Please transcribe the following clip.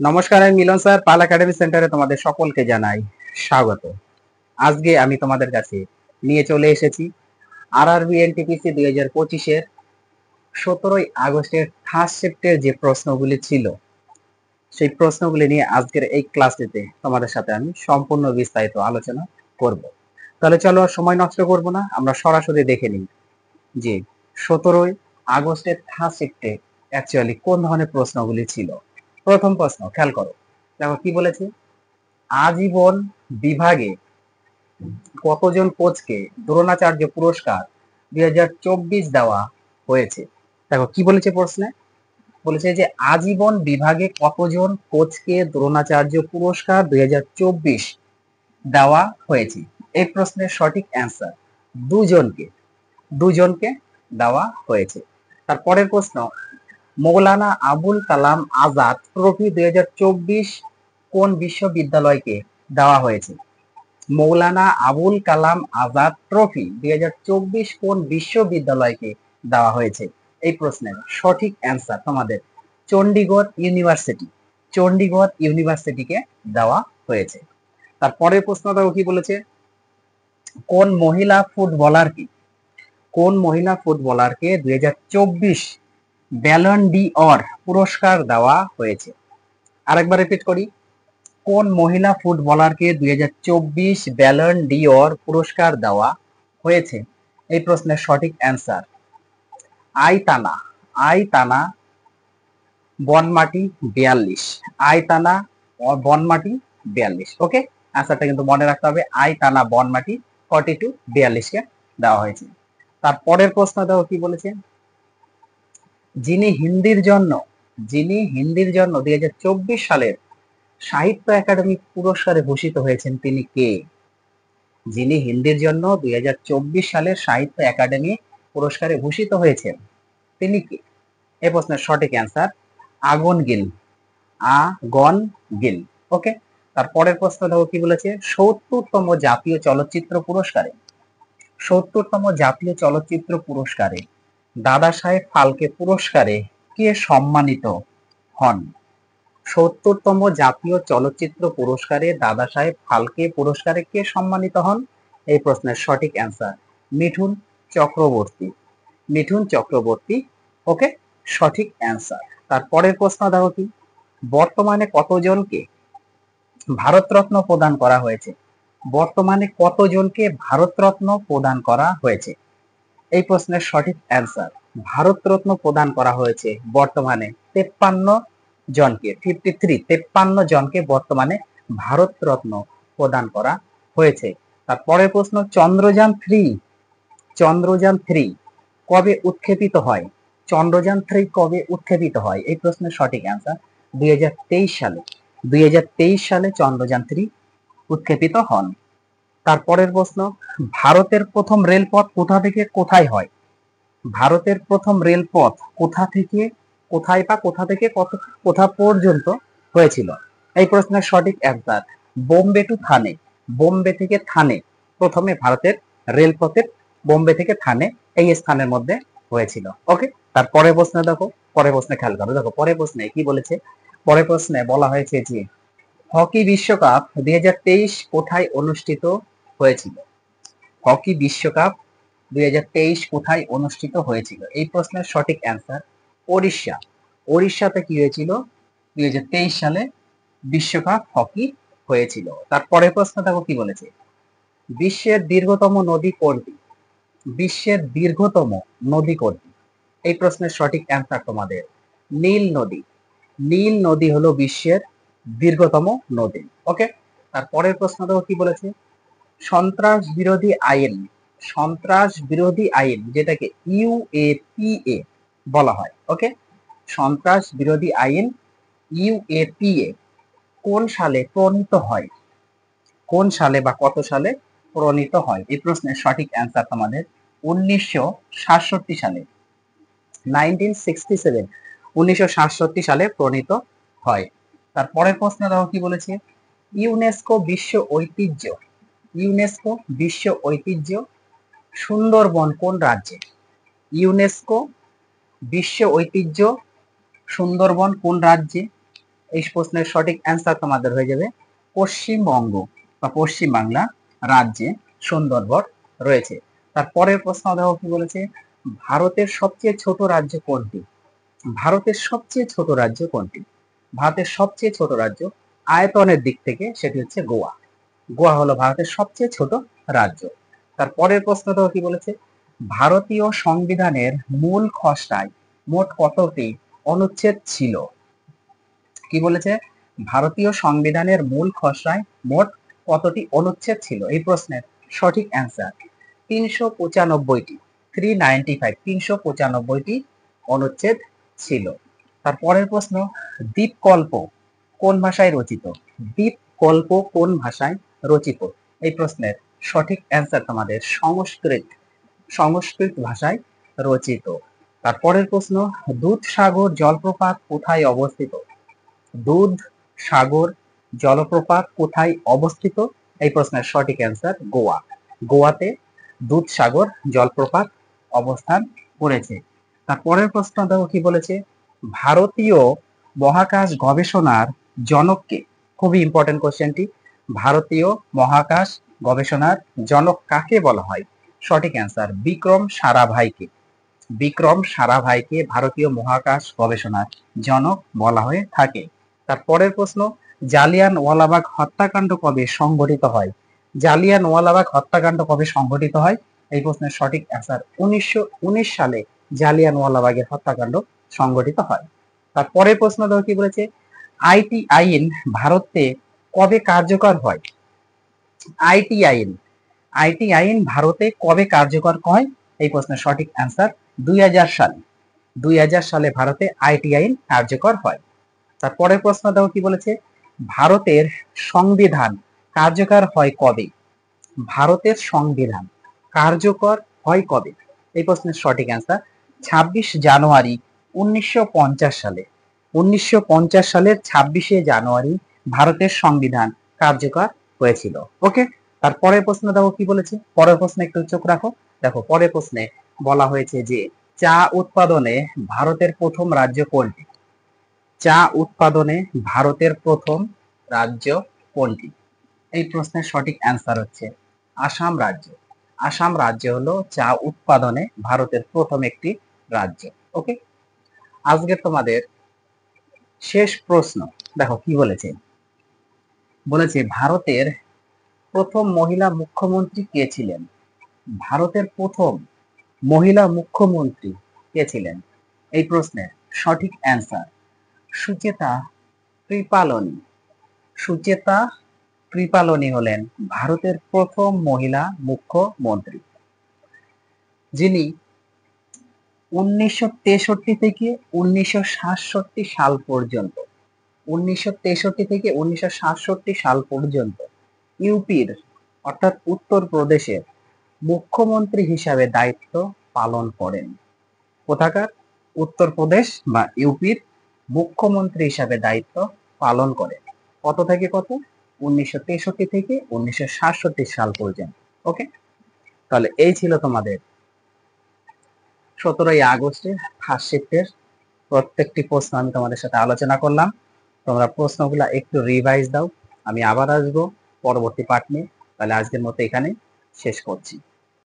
নমস্কার, আমি মিলন স্যার। পাল একাডেমি সেন্টারে তোমাদের সকলকে জানাই স্বাগত। আজকে আমি তোমাদের কাছে নিয়ে চলে এসেছি আরআরবি এনটিপিসি 2025-এর 17ই আগস্টের ফার্স্ট শিফটের যে প্রশ্নগুলি ছিল সেই প্রশ্নগুলি নিয়ে আজকের এই ক্লাসটিতে তোমাদের সাথে আমি সম্পূর্ণ বিস্তারিত আলোচনা করব। তাহলে চলো আর সময় নষ্ট করব না, আমরা সরাসরি দেখে নিই যে 17ই আগস্টের ফার্স্ট শিফটে অ্যাকচুয়ালি কোন ধরনের প্রশ্নগুলি ছিল। প্রথম প্রশ্ন খেয়াল করো, দেখো কি বলেছে, আজীবন বিভাগে কতজন কোচকে দ্রোণাচার্য পুরস্কার 2024 দেওয়া হয়েছে। দেখো কি বলেছে প্রশ্নে, বলেছে যে আজীবন বিভাগে কতজন কোচকে দ্রোণাচার্য পুরস্কার 2024 দেওয়া হয়েছে। এই প্রশ্নের সঠিক অ্যান্সার দুজনকে দুজনকে দেওয়া হয়েছে। তারপরের প্রশ্ন, মৌলানা আবুল কালাম আজাদ ট্রফি 2024 কোন বিশ্ববিদ্যালয়কে দেওয়া হয়েছে। মৌলানা আবুল কালাম আজাদ ট্রফি 2024 কোন বিশ্ববিদ্যালয়কে দেওয়া হয়েছে। এই প্রশ্নের সঠিক অ্যান্সার তোমাদের চণ্ডীগড় ইউনিভার্সিটি, চণ্ডীগড় ইউনিভার্সিটিকে দেওয়া হয়েছে। তারপরের প্রশ্ন দেখো কি বলেছে, কোন মহিলা ফুটবলারকে কোন মহিলা ফুটবলারকে 2024 ব্যালন ডি অর পুরস্কার দেওয়া হয়েছে। আরেকবার রিপিট করি, কোন মহিলা ফুটবলারকে 2024 ব্যালন ডি অর পুরস্কার দেওয়া হয়েছে। এই প্রশ্নের সঠিক অ্যান্সার আইতানা আইতানা বনমাটি 42, আইতানা বনমাটি 42। ওকে, অ্যান্সারটা কিন্তু মনে রাখতে হবে, আইতানা বনমাটি 42 42কে দেওয়া হয়েছে। তারপরের প্রশ্ন দেখো কি বলেছে, যিনি হিন্দির জন্য 2024 সালের সাহিত্য একাডেমি পুরস্কারে ভূষিত হয়েছেন তিনি কে। যিনি হিন্দির জন্য 2024 সালের সাহিত্য একাডেমি পুরস্কারে ভূষিত হয়েছেন তিনি কে। এই প্রশ্নের সঠিক অ্যান্সার আগন গিল, আগন গিল। ওকে, তারপরের প্রশ্ন দেখো কি বলেছে, 70তম জাতীয় চলচ্চিত্র পুরস্কারে 70তম জাতীয় চলচ্চিত্র পুরস্কারে দাদা সাহেব ফালকে পুরস্কারে কে সম্মানিত হন। 70তম জাতীয় চলচ্চিত্র পুরস্কারে দাদা সাহেব ফালকে পুরস্কারে কে সম্মানিত হন। এই প্রশ্নের সঠিক অ্যান্সার মিঠুন চক্রবর্তী, মিঠুন চক্রবর্তী। ওকে, সঠিক অ্যান্সার। তারপরের প্রশ্ন দেখো কি, বর্তমানে কতজনকে ভারতরত্ন প্রদান করা হয়েছে। বর্তমানে কতজনকে ভারতরত্ন প্রদান করা হয়েছে। এই প্রশ্নের সঠিক অ্যান্সার ভারতরত্ন প্রদান করা হয়েছে বর্তমানে 53 জনকে, 53 জনকে বর্তমানে ভারতরত্ন প্রদান করা হয়েছে। তারপরের প্রশ্ন, চন্দ্রযান 3 কবে উৎক্ষেপিত হয়। চন্দ্রযান 3 কবে উৎক্ষেপিত হয়। এই প্রশ্নের সঠিক অ্যান্সার 2023 সালে, 2023 সালে চন্দ্রযান 3 উৎক্ষেপিত হন। তারপরের প্রশ্ন, ভারতের প্রথম রেলপথ কোথা থেকে কোথায় হয়। ভারতের প্রথম রেলপথ কোথা থেকে কোথায় বা কোথা থেকে কোথা পর্যন্ত হয়েছিল। এই প্রশ্নের সঠিক অ্যান্সার বোম্বে টু থানে, বোম্বে থেকে থানে প্রথমে ভারতের রেলপথের বোম্বে থেকে থানে এই স্থানের মধ্যে হয়েছিল। ওকে, তারপরের প্রশ্ন দেখো, পরের প্রশ্নে খেয়াল করো, দেখো পরের প্রশ্নে কি বলেছে। পরের প্রশ্নে বলা হয়েছে যে হকি বিশ্বকাপ 2023 কোথায় অনুষ্ঠিত হয়েছিল। হকি বিশ্বকাপ 2023 কোথায় অনুষ্ঠিত হয়েছিল। এই প্রশ্নের সঠিক অ্যান্সার ওড়িশা, ওড়িশাতে কি হয়েছিল 2023 সালে বিশ্বকাপ হকি হয়েছিল। তারপরের প্রশ্ন দেখো কি বলেছে, বিশ্বের দীর্ঘতম নদী কোনটি। বিশ্বের দীর্ঘতম নদী কোনটি। এই প্রশ্নের সঠিক অ্যান্সার তোমাদের নীল নদী, নীল নদী হলো বিশ্বের দীর্ঘতম নদী। ওকে, তারপরের প্রশ্ন দেখো কি বলেছে, সন্ত্রাস বিরোধী আইন, সন্ত্রাস বিরোধী আইন যেটাকে ইউএপিএ বলা হয়। ওকে, সন্ত্রাস বিরোধী আইন ইউএপিএ কোন সালে প্রণীত হয়। কোন সালে বা কত সালে প্রণীত হয়। এই প্রশ্নের সঠিক অ্যান্সার তোমাদের 1967 সালে, 1967, 1967 সালে প্রণীত হয়। তারপরের প্রশ্ন দেখো কি বলেছে, ইউনেস্কো বিশ্ব ঐতিহ্য, ইউনেস্কো বিশ্ব ঐতিহ্য সুন্দরবন কোন রাজ্যে। ইউনেস্কো বিশ্ব ঐতিহ্য সুন্দরবন কোন রাজ্যে। এই প্রশ্নের সঠিক অ্যান্সার তোমাদের হয়ে যাবে পশ্চিমবঙ্গ বা পশ্চিম বাংলা রাজ্যে সুন্দরবন রয়েছে। তার পরের প্রশ্ন দেখো কি বলেছে, ভারতের সবচেয়ে ছোট রাজ্য কোনটি? ভারতের সবচেয়ে ছোট রাজ্য কোনটি? ভারতের সবচেয়ে ছোট রাজ্য আয়তনের দিক থেকে সেটি হচ্ছে গোয়া। গোয়া হলো ভারতের সবচেয়ে ছোট রাজ্য। তার পরের প্রশ্নটাও কি বলেছে, ভারতীয় সংবিধানের মূল খসড়ায় মোট কতটি অনুচ্ছেদ ছিল? কি বলেছে, ভারতীয় সংবিধানের মূল খসড়ায় মোট কতটি অনুচ্ছেদ ছিল? এই প্রশ্নের সঠিক অ্যান্সার 395টি। 395, 395টি অনুচ্ছেদ ছিল। তার পরের প্রশ্ন, দ্বীপকল্প কোন ভাষায় রচিত? দ্বীপকল্প কোন ভাষায় রচিত? এই প্রশ্নের সঠিক অ্যান্সার তোমাদের সংস্কৃত ভাষায় রচিত। তারপরের প্রশ্ন, দুধসাগর জলপ্রপাত কোথায় অবস্থিত? দুধসাগর জলপ্রপাত কোথায় অবস্থিত? এই প্রশ্নের সঠিক অ্যান্সার গোয়া। গোয়াতে দুধসাগর জলপ্রপাত অবস্থান করেছে। তারপরের প্রশ্ন দেখো কি বলেছে, ভারতীয় মহাকাশ গবেষণার জনককে? খুবই ইম্পর্টেন্ট কোশ্চেনটি। ভারতীয় মহাকাশ গবেষণার জনক কাকে বলা হয়? সঠিক অ্যান্সার বিক্রম সারাভাইকে। বিক্রম সারাভাইকে ভারতীয় মহাকাশ গবেষণার জনক বলা হয়ে থাকে। তারপরের প্রশ্ন, জালিয়ানওয়ালাবাগ হত্যাকাণ্ড কবে সংঘটিত হয়? জালিয়ানওয়ালাবাগ হত্যাকাণ্ড কবে সংঘটিত হয়? এই প্রশ্নের সঠিক অ্যান্সার 1919 সালে জালিয়ানওয়ালাবাগের হত্যাকাণ্ড সংঘটিত হয়। তারপরের প্রশ্ন দেখো কি বলেছে, আইটি আইন ভারতে কবে কার্যকর হয়? আইটি আইন আইটি আইন ভারতে কবে কার্যকর হয়? এই প্রশ্নের সঠিক অ্যান্সার 2000 সালে। 2000 সালে ভারতে আইটি আইন কার্যকর হয়। তারপরের প্রশ্ন দেখো কি বলেছে, ভারতের সংবিধান কার্যকর হয় কবে? ভারতের সংবিধান কার্যকর হয় কবে? এই প্রশ্নের সঠিক অ্যান্সার 26 জানুয়ারি 1950 সালে। 1950 সালের 26শে জানুয়ারি ভারতের সংবিধান কার্যকর হয়েছিল। ওকে, তারপরের প্রশ্ন দেখো কি বলেছে, পরের প্রশ্নে একটু চোখ রাখো। দেখো পরের প্রশ্নে বলা হয়েছে যে চা উৎপাদনে ভারতের প্রথম রাজ্য কোনটি? চা উৎপাদনে ভারতের প্রথম রাজ্য কোনটি? এই প্রশ্নের সঠিক অ্যান্সার হচ্ছে আসাম রাজ্য। আসাম রাজ্য হলো চা উৎপাদনে ভারতের প্রথম একটি রাজ্য। ওকে, আজকে তোমাদের শেষ প্রশ্ন দেখো কি বলেছে, বলেছে ভারতের প্রথম মহিলা মুখ্যমন্ত্রী কে ছিলেন? ভারতের প্রথম মহিলা মুখ্যমন্ত্রী কে ছিলেন? এই প্রশ্নের সঠিক অ্যান্সার সুচেতা কৃপালনী। সুচেতা কৃপালনী হলেন ভারতের প্রথম মহিলা মুখ্যমন্ত্রী, যিনি 1963 থেকে 1967 সাল পর্যন্ত 1963 থেকে 1967 সাল পর্যন্ত ইউপির অর্থাৎ উত্তরপ্রদেশের মুখ্যমন্ত্রী হিসাবে দায়িত্ব পালন করেন। কোথাকার? উত্তরপ্রদেশ বা ইউপির মুখ্যমন্ত্রী হিসাবে দায়িত্ব পালন করেন। কত থেকে কত? 1963 থেকে 1967 সাল পর্যন্ত। ওকে, তাহলে এই ছিল তোমাদের 17ই আগস্টের ফার্স্ট শিফটের প্রত্যেকটি প্রশ্ন আমি তোমাদের সাথে আলোচনা করলাম। তোমরা প্রশ্নগুলো একটু রিভাইজ দাও, আমি আবার আসবো পরবর্তী পার্ট নিয়ে। তাহলে আজকের মতো এখানে শেষ করছি।